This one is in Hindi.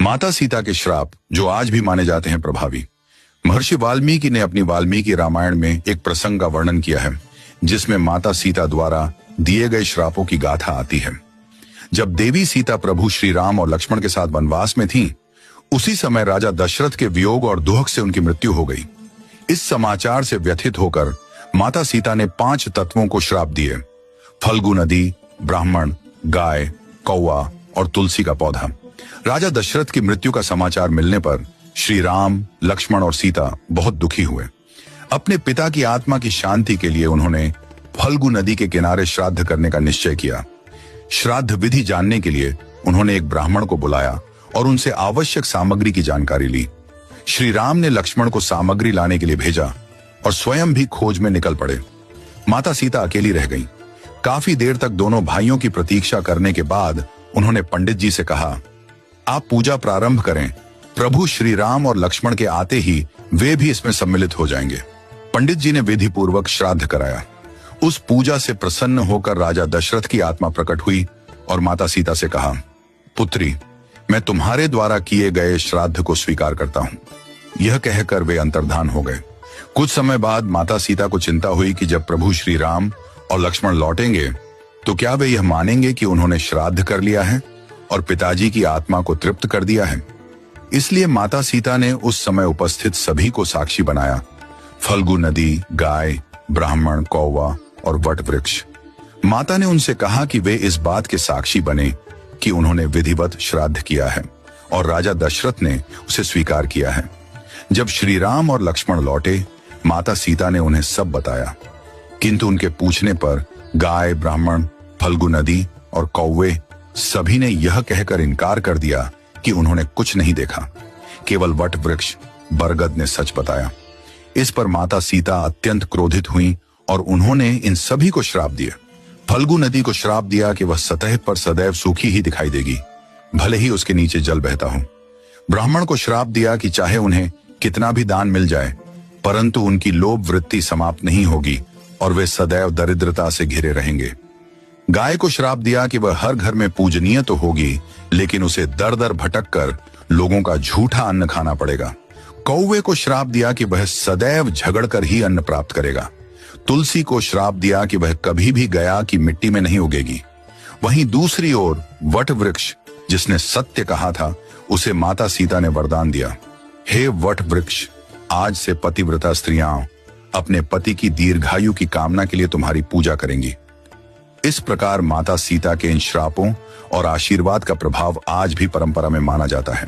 माता सीता के श्राप जो आज भी माने जाते हैं प्रभावी। महर्षि वाल्मीकि ने अपनी वाल्मीकि रामायण में एक प्रसंग का वर्णन किया है जिसमें माता सीता द्वारा दिए गए श्रापों की गाथा आती है। जब देवी सीता प्रभु श्री राम और लक्ष्मण के साथ वनवास में थीं, उसी समय राजा दशरथ के वियोग और दुख से उनकी मृत्यु हो गई। इस समाचार से व्यथित होकर माता सीता ने 5 तत्वों को श्राप दिए: फल्गु नदी, ब्राह्मण, गाय, कौवा और तुलसी का पौधा। राजा दशरथ की मृत्यु का समाचार मिलने पर श्री राम, लक्ष्मण और सीता बहुत दुखी हुए। अपने पिता की आत्मा की शांति के लिए उन्होंने फल्गु नदी के किनारे श्राद्ध करने का निश्चय किया। श्राद्ध विधि जानने के लिए उन्होंने एक ब्राह्मण को बुलाया और उनसे आवश्यक सामग्री की जानकारी ली। श्री राम ने लक्ष्मण को सामग्री लाने के लिए भेजा और स्वयं भी खोज में निकल पड़े। माता सीता अकेली रह गईं। काफी देर तक दोनों भाइयों की प्रतीक्षा करने के बाद उन्होंने पंडित जी से कहा, आप पूजा प्रारंभ करें। प्रभु श्री राम और लक्ष्मण के आते ही वे भी इसमें सम्मिलित हो जाएंगे। पंडित जी ने विधि पूर्वक श्राद्ध कराया। उस पूजा से प्रसन्न होकर राजा दशरथ की आत्मा प्रकट हुई और माता सीता से कहा, पुत्री, मैं तुम्हारे द्वारा किए गए श्राद्ध को स्वीकार करता हूं। यह कहकर वे अंतर्धान हो गए। कुछ समय बाद माता सीता को चिंता हुई कि जब प्रभु श्री राम और लक्ष्मण लौटेंगे तो क्या वे यह मानेंगे कि उन्होंने श्राद्ध कर लिया है और पिताजी की आत्मा को तृप्त कर दिया है। इसलिए माता सीता ने उस समय उपस्थित सभी को साक्षी बनाया: फल्गु नदी, गाय, ब्राह्मण, कौवा और वट वृक्ष। माता ने उनसे कहा कि वे इस बात के साक्षी बने कि उन्होंने विधिवत श्राद्ध किया है और राजा दशरथ ने उसे स्वीकार किया है। जब श्री राम और लक्ष्मण लौटे, माता सीता ने उन्हें सब बताया, किंतु उनके पूछने पर गाय, ब्राह्मण, फल्गु नदी और कौवे सभी ने यह कहकर इनकार कर दिया कि उन्होंने कुछ नहीं देखा। केवल वट वृक्ष, बरगद ने सच बताया। इस पर माता सीता अत्यंत क्रोधित हुई और उन्होंने इन सभी को श्राप दिया। फल्गु नदी को श्राप दिया कि वह सतह पर सदैव सूखी ही दिखाई देगी, भले ही उसके नीचे जल बहता हो। ब्राह्मण को श्राप दिया कि चाहे उन्हें कितना भी दान मिल जाए, परंतु उनकी लोभ वृत्ति समाप्त नहीं होगी और वे सदैव दरिद्रता से घिरे रहेंगे। गाय को श्राप दिया कि वह हर घर में पूजनीय तो होगी, लेकिन उसे दर दर भटक कर लोगों का झूठा अन्न खाना पड़ेगा। कौवे को श्राप दिया कि वह सदैव झगड़ कर ही अन्न प्राप्त करेगा। तुलसी को श्राप दिया कि वह कभी भी गया की मिट्टी में नहीं उगेगी। वहीं दूसरी ओर वट वृक्ष, जिसने सत्य कहा था, उसे माता सीता ने वरदान दिया, हे वट वृक्ष, आज से पतिव्रता स्त्रियां अपने पति की दीर्घायु की कामना के लिए तुम्हारी पूजा करेंगी। इस प्रकार माता सीता के इन श्रापों और आशीर्वाद का प्रभाव आज भी परंपरा में माना जाता है।